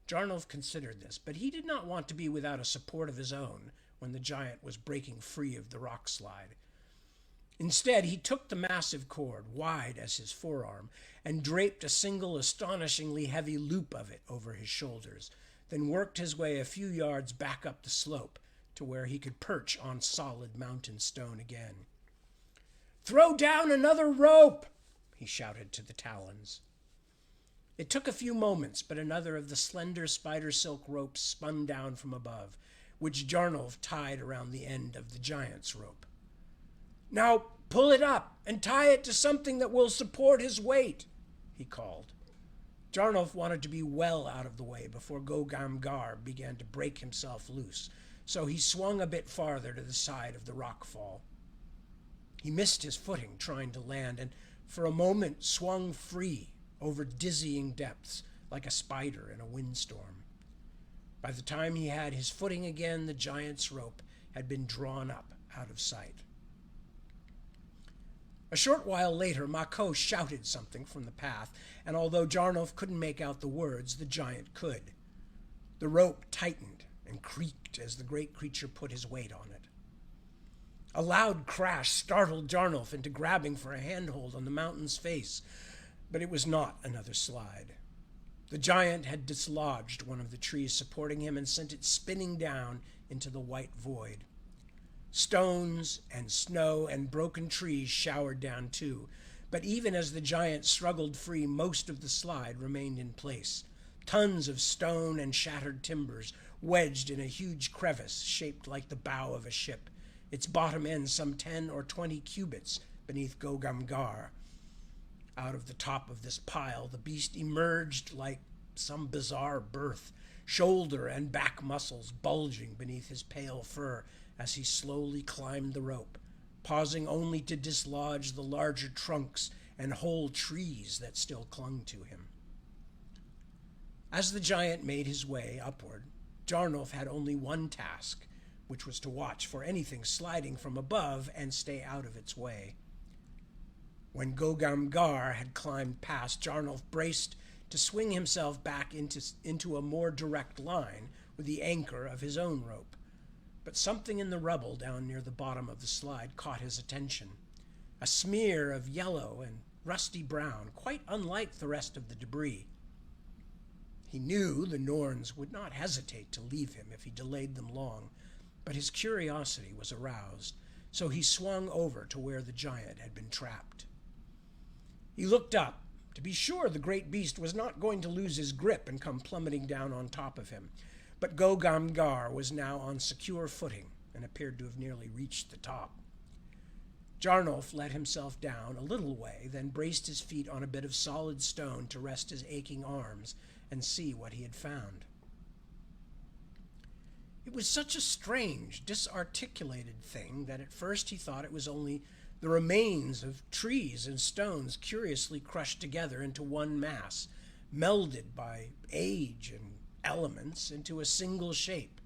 Speaker 1: Jarnolf considered this, but he did not want to be without a support of his own when the giant was breaking free of the rock slide. Instead, he took the massive cord, wide as his forearm, and draped a single astonishingly heavy loop of it over his shoulders, then worked his way a few yards back up the slope to where he could perch on solid mountain stone again. "Throw down another rope!" he shouted to the talons. It took a few moments, but another of the slender spider silk ropes spun down from above, which Jarnolf tied around the end of the giant's rope. "Now pull it up and tie it to something that will support his weight," he called. Jarnolf wanted to be well out of the way before Gogamgar began to break himself loose, so he swung a bit farther to the side of the rockfall. He missed his footing trying to land, and for a moment swung free over dizzying depths like a spider in a windstorm. By the time he had his footing again, the giant's rope had been drawn up out of sight. A short while later, Mako shouted something from the path, and although Jarnolf couldn't make out the words, the giant could. The rope tightened and creaked as the great creature put his weight on it. A loud crash startled Jarnolf into grabbing for a handhold on the mountain's face, but it was not another slide. The giant had dislodged one of the trees supporting him and sent it spinning down into the white void. Stones and snow and broken trees showered down too, but even as the giant struggled free, most of the slide remained in place. Tons of stone and shattered timbers wedged in a huge crevice shaped like the bow of a ship, its bottom end some 10 or 20 cubits beneath Gogamgar. Out of the top of this pile, the beast emerged like some bizarre birth, shoulder and back muscles bulging beneath his pale fur as he slowly climbed the rope, pausing only to dislodge the larger trunks and whole trees that still clung to him. As the giant made his way upward, Jarnolf had only one task, which was to watch for anything sliding from above and stay out of its way. When Gogamgar had climbed past, Jarnolf braced to swing himself back into a more direct line with the anchor of his own rope. But something in the rubble down near the bottom of the slide caught his attention. A smear of yellow and rusty brown, quite unlike the rest of the debris. He knew the Norns would not hesitate to leave him if he delayed them long, but his curiosity was aroused, so he swung over to where the giant had been trapped. He looked up to be sure the great beast was not going to lose his grip and come plummeting down on top of him, but Gogamgar was now on secure footing and appeared to have nearly reached the top. Jarnolf let himself down a little way, then braced his feet on a bit of solid stone to rest his aching arms and see what he had found. It was such a strange, disarticulated thing that at first he thought it was only the remains of trees and stones curiously crushed together into one mass, melded by age and elements into a single shape.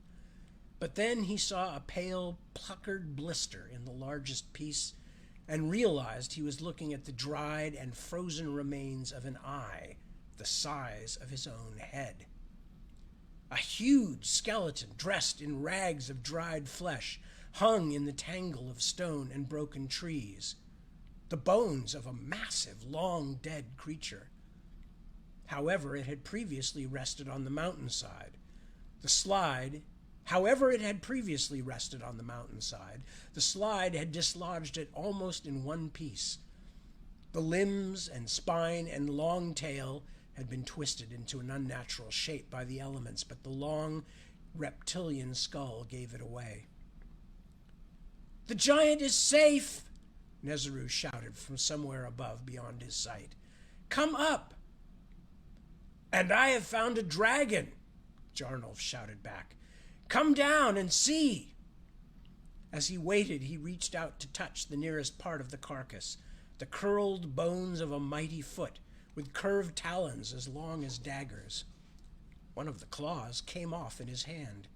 Speaker 1: But then he saw a pale, puckered blister in the largest piece and realized he was looking at the dried and frozen remains of an eye the size of his own head. A huge skeleton dressed in rags of dried flesh hung in the tangle of stone and broken trees, the bones of a massive, long-dead creature. However, it had previously rested on the mountainside. The slide had dislodged it almost in one piece. The limbs and spine and long tail had been twisted into an unnatural shape by the elements, but the long reptilian skull gave it away. "The giant is safe!" Nezeru shouted from somewhere above beyond his sight. "Come up!" "And I have found a dragon!" Jarnolf shouted back. "Come down and see!" As he waited, he reached out to touch the nearest part of the carcass, the curled bones of a mighty foot, with curved talons as long as daggers. One of the claws came off in his hand.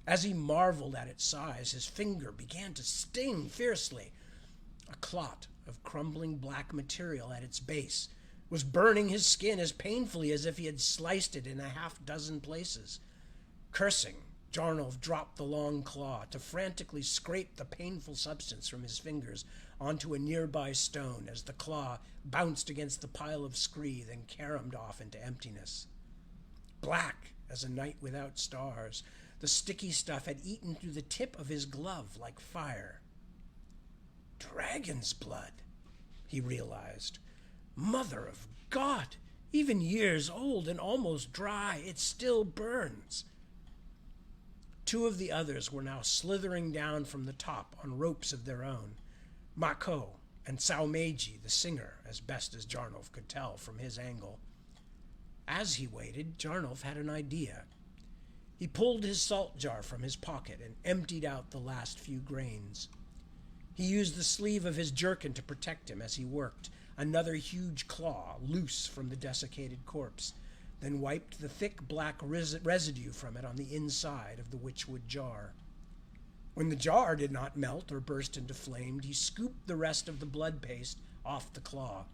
Speaker 1: As he marveled at its size, his finger began to sting fiercely. A clot of crumbling black material at its base was burning his skin as painfully as if he had sliced it in a half-dozen places. Cursing, Jarnolf dropped the long claw to frantically scrape the painful substance from his fingers onto a nearby stone as the claw bounced against the pile of scree, then caromed off into emptiness. Black as a night without stars, the sticky stuff had eaten through the tip of his glove like fire. Dragon's blood, he realized. Mother of God! Even years old and almost dry, it still burns. Two of the others were now slithering down from the top on ropes of their own. Mako and Saumeiji, the singer, as best as Jarnolf could tell from his angle. As he waited, Jarnolf had an idea. He pulled his salt jar from his pocket and emptied out the last few grains. He used the sleeve of his jerkin to protect him as he worked, another huge claw loose from the desiccated corpse, then wiped the thick black residue from it on the inside of the Witchwood jar. When the jar did not melt or burst into flame, he scooped the rest of the blood paste off the claw,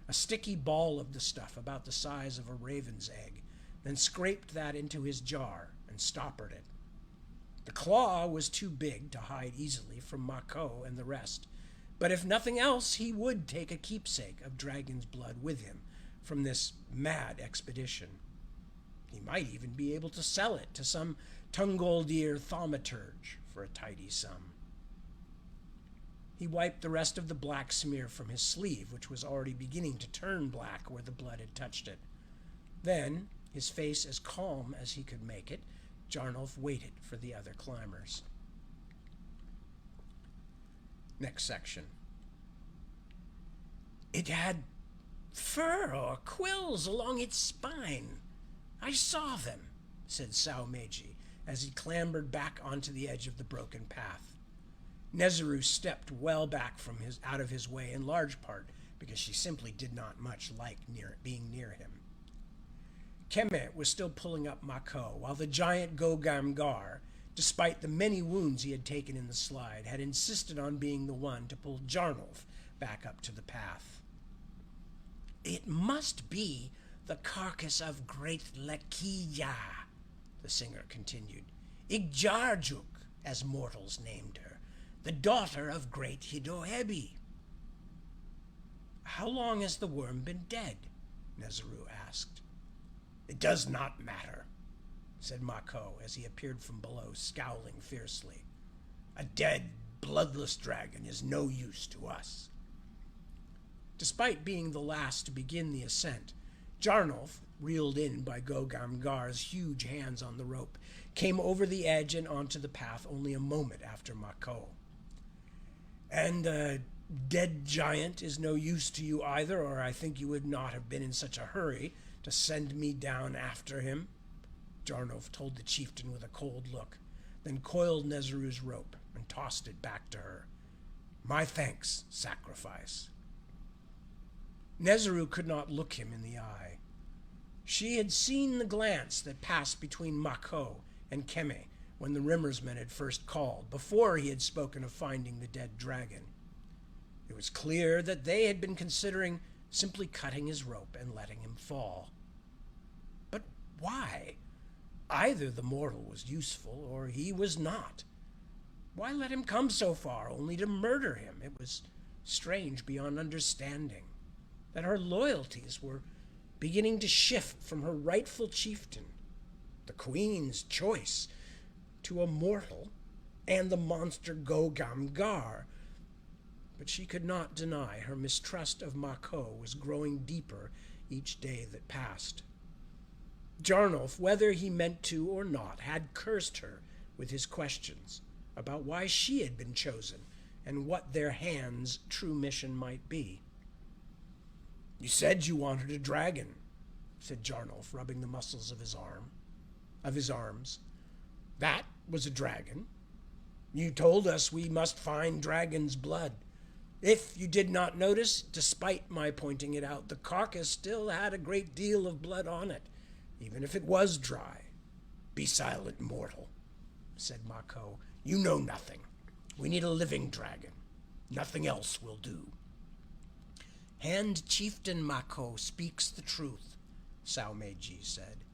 Speaker 1: a sticky ball of the stuff about the size of a raven's egg, then scraped that into his jar and stoppered it. The claw was too big to hide easily from Mako and the rest, but if nothing else, he would take a keepsake of dragon's blood with him from this mad expedition. He might even be able to sell it to some Tungoldir thaumaturge for a tidy sum. He wiped the rest of the black smear from his sleeve, which was already beginning to turn black where the blood had touched it. Then, his face as calm as he could make it, Jarnolf waited for the other climbers. Next section. "It had fur or quills along its spine. I saw them," said Saumeiji, as he clambered back onto the edge of the broken path. Nezeru stepped well back out of his way, in large part because she simply did not much like being near him. Kemet was still pulling up Mako, while the giant Gogamgar, despite the many wounds he had taken in the slide, had insisted on being the one to pull Jarnolf back up to the path. "It must be the carcass of great Lakia," the singer continued. "Igjarjuk, as mortals named her, the daughter of great Hidohebi." "How long has the worm been dead?" Nezeru asked. "It does not matter," said Mako as he appeared from below, scowling fiercely. "A dead, bloodless dragon is no use to us." Despite being the last to begin the ascent, Jarnolf, reeled in by Gogamgar's huge hands on the rope, came over the edge and onto the path only a moment after Mako. And the dead giant is no use to you either, or I think you would not have been in such a hurry to send me down after him, Jarnolf told the chieftain with a cold look, then coiled Nezeru's rope and tossed it back to her. My thanks, sacrifice. Nezeru could not look him in the eye. She had seen the glance that passed between Mako and Keme when the Rimmersmen had first called, before he had spoken of finding the dead dragon. It was clear that they had been considering simply cutting his rope and letting him fall. But why? Either the mortal was useful or he was not. Why let him come so far only to murder him? It was strange beyond understanding that her loyalties were beginning to shift from her rightful chieftain, the queen's choice, to a mortal and the monster Gogam Gar. But she could not deny her mistrust of Mako was growing deeper each day that passed. Jarnolf, whether he meant to or not, had cursed her with his questions about why she had been chosen and what their hand's true mission might be. You said you wanted a dragon, said Jarnolf, rubbing the muscles of his arms. That was a dragon. You told us we must find dragon's blood. If you did not notice, despite my pointing it out, the carcass still had a great deal of blood on it, even if it was dry. Be silent, mortal, said Mako. You know nothing. We need a living dragon. Nothing else will do. Hand Chieftain Mako speaks the truth, Sao Meiji said.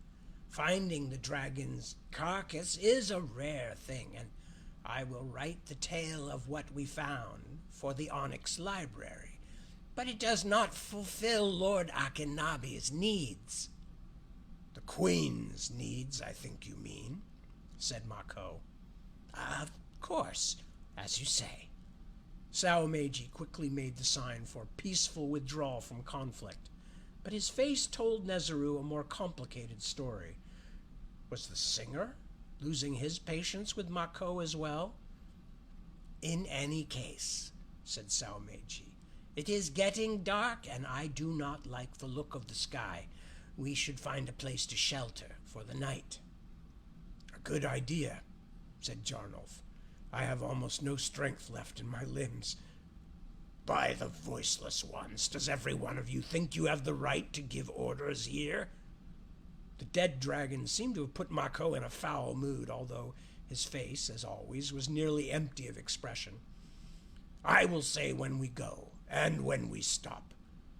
Speaker 1: Finding the dragon's carcass is a rare thing, and I will write the tale of what we found for the Onyx Library, but it does not fulfill Lord Akinabe's needs. The Queen's needs, I think you mean, said Mako. Of course, as you say. Sao Meiji quickly made the sign for peaceful withdrawal from conflict, but his face told Nezeru a more complicated story. Was the singer losing his patience with Mako as well? In any case, said Sao Meiji, it is getting dark and I do not like the look of the sky. We should find a place to shelter for the night. A good idea, said Jarnolf. I have almost no strength left in my limbs. By the voiceless ones, does every one of you think you have the right to give orders here? The dead dragon seemed to have put Mako in a foul mood, although his face, as always, was nearly empty of expression. I will say when we go, and when we stop.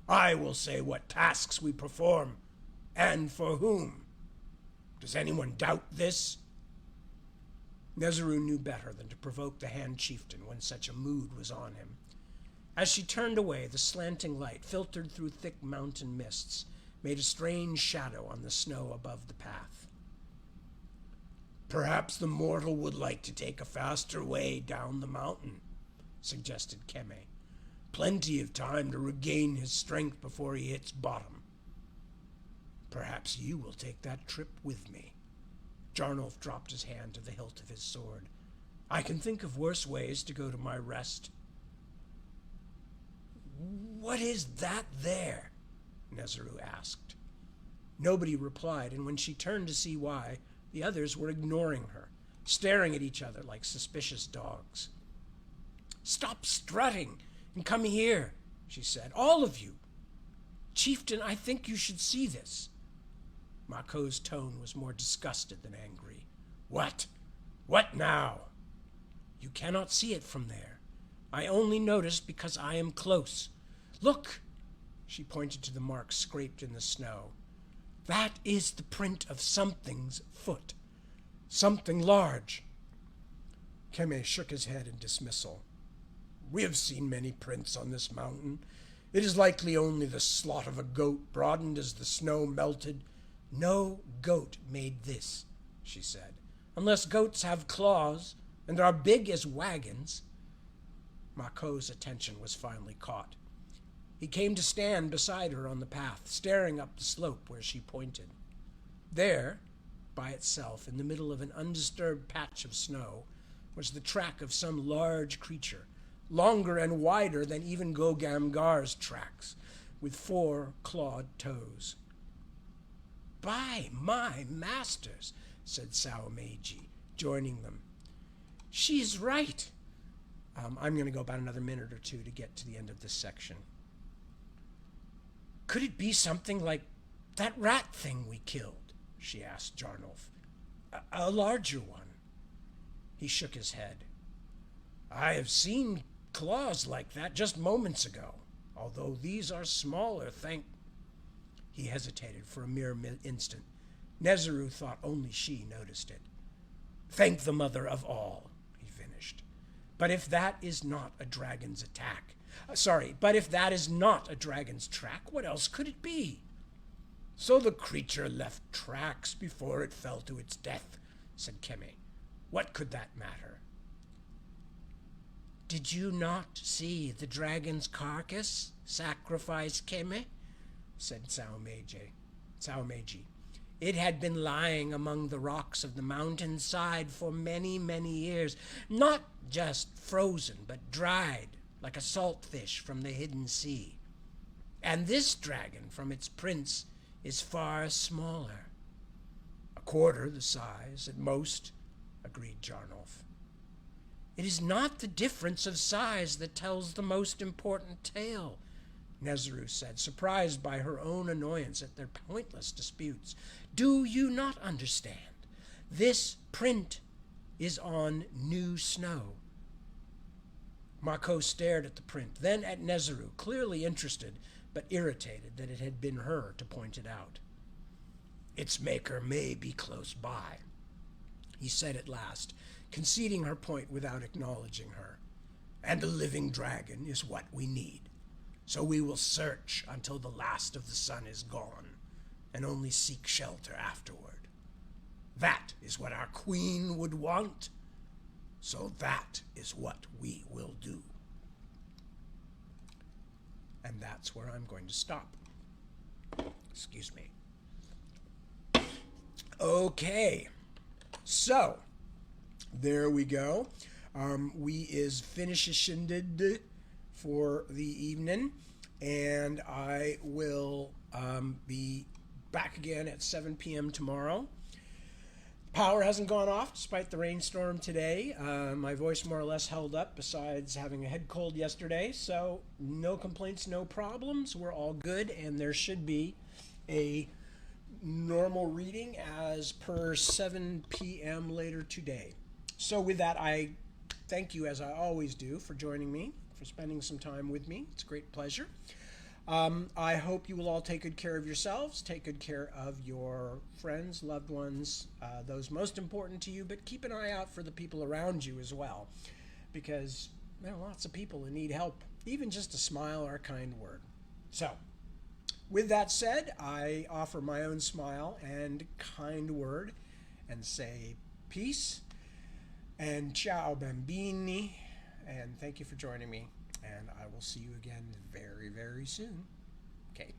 Speaker 1: I will say what tasks we perform, and for whom. Does anyone doubt this? Nezeru knew better than to provoke the Hand Chieftain when such a mood was on him. As she turned away, the slanting light, filtered through thick mountain mists, made a strange shadow on the snow above the path. Perhaps the mortal would like to take a faster way down the mountain, suggested Keme. Plenty of time to regain his strength before he hits bottom. Perhaps you will take that trip with me. Jarnolf dropped his hand to the hilt of his sword. I can think of worse ways to go to my rest. What is that there? Nezeru asked. Nobody replied, and when she turned to see why, the others were ignoring her, staring at each other like suspicious dogs. Stop strutting and come here, she said. All of you. Chieftain, I think you should see this. Mako's tone was more disgusted than angry. What? What now? You cannot see it from there. I only noticed because I am close. Look! She pointed to the mark scraped in the snow. That is the print of something's foot. Something large. Keme shook his head in dismissal. We have seen many prints on this mountain. It is likely only the slot of a goat broadened as the snow melted. No goat made this, she said, unless goats have claws and are big as wagons. Mako's attention was finally caught. He came to stand beside her on the path, staring up the slope where she pointed. There, by itself, in the middle of an undisturbed patch of snow, was the track of some large creature, longer and wider than even Gogamgar's tracks, with 4 clawed toes. "By my masters," said Sao Meiji, joining them. "She's right." I'm going to go about another minute or two to get to the end of this section. "Could it be something like that rat thing we killed?" she asked Jarnolf. A larger one." He shook his head. "I have seen claws like that just moments ago, although these are smaller, thank—" He hesitated for a mere instant. Nezeru thought only she noticed it. "Thank the mother of all," he finished. "But if that is not a dragon's attack, but if that is not a dragon's track, what else could it be?" "So the creature left tracks before it fell to its death," said Keme. "What could that matter?" "Did you not see the dragon's carcass sacrifice, Keme?" said Sao Meiji. "It had been lying among the rocks of the mountainside for many, many years, not just frozen, but dried, like a saltfish from the hidden sea. And this dragon, from its prince, is far smaller." "A quarter the size, at most," agreed Jarnolf. "It is not the difference of size that tells the most important tale," Nezeru said, surprised by her own annoyance at their pointless disputes. "Do you not understand? This print is on new snow." Mako stared at the print, then at Nezeru, clearly interested, but irritated that it had been her to point it out. "Its maker may be close by," he said at last, conceding her point without acknowledging her. "And a living dragon is what we need. So we will search until the last of the sun is gone, and only seek shelter afterward. That is what our queen would want, so that is what we will do." And that's where I'm going to stop. Excuse me. Okay, so there we go. We is finishing for the evening, and I will be back again at 7 p.m. tomorrow. Power hasn't gone off despite the rainstorm today. My voice more or less held up besides having a head cold yesterday, so no complaints, no problems. We're all good, and there should be a normal reading as per 7 p.m. later today. So with that, I thank you, as I always do, for joining me, for spending some time with me. It's a great pleasure. I hope you will all take good care of yourselves, take good care of your friends, loved ones, those most important to you, but keep an eye out for the people around you as well, because there are lots of people who need help, even just a smile or a kind word. So, with that said, I offer my own smile and kind word and say peace and ciao bambini, and thank you for joining me, and I will see you again very, very soon. Okay.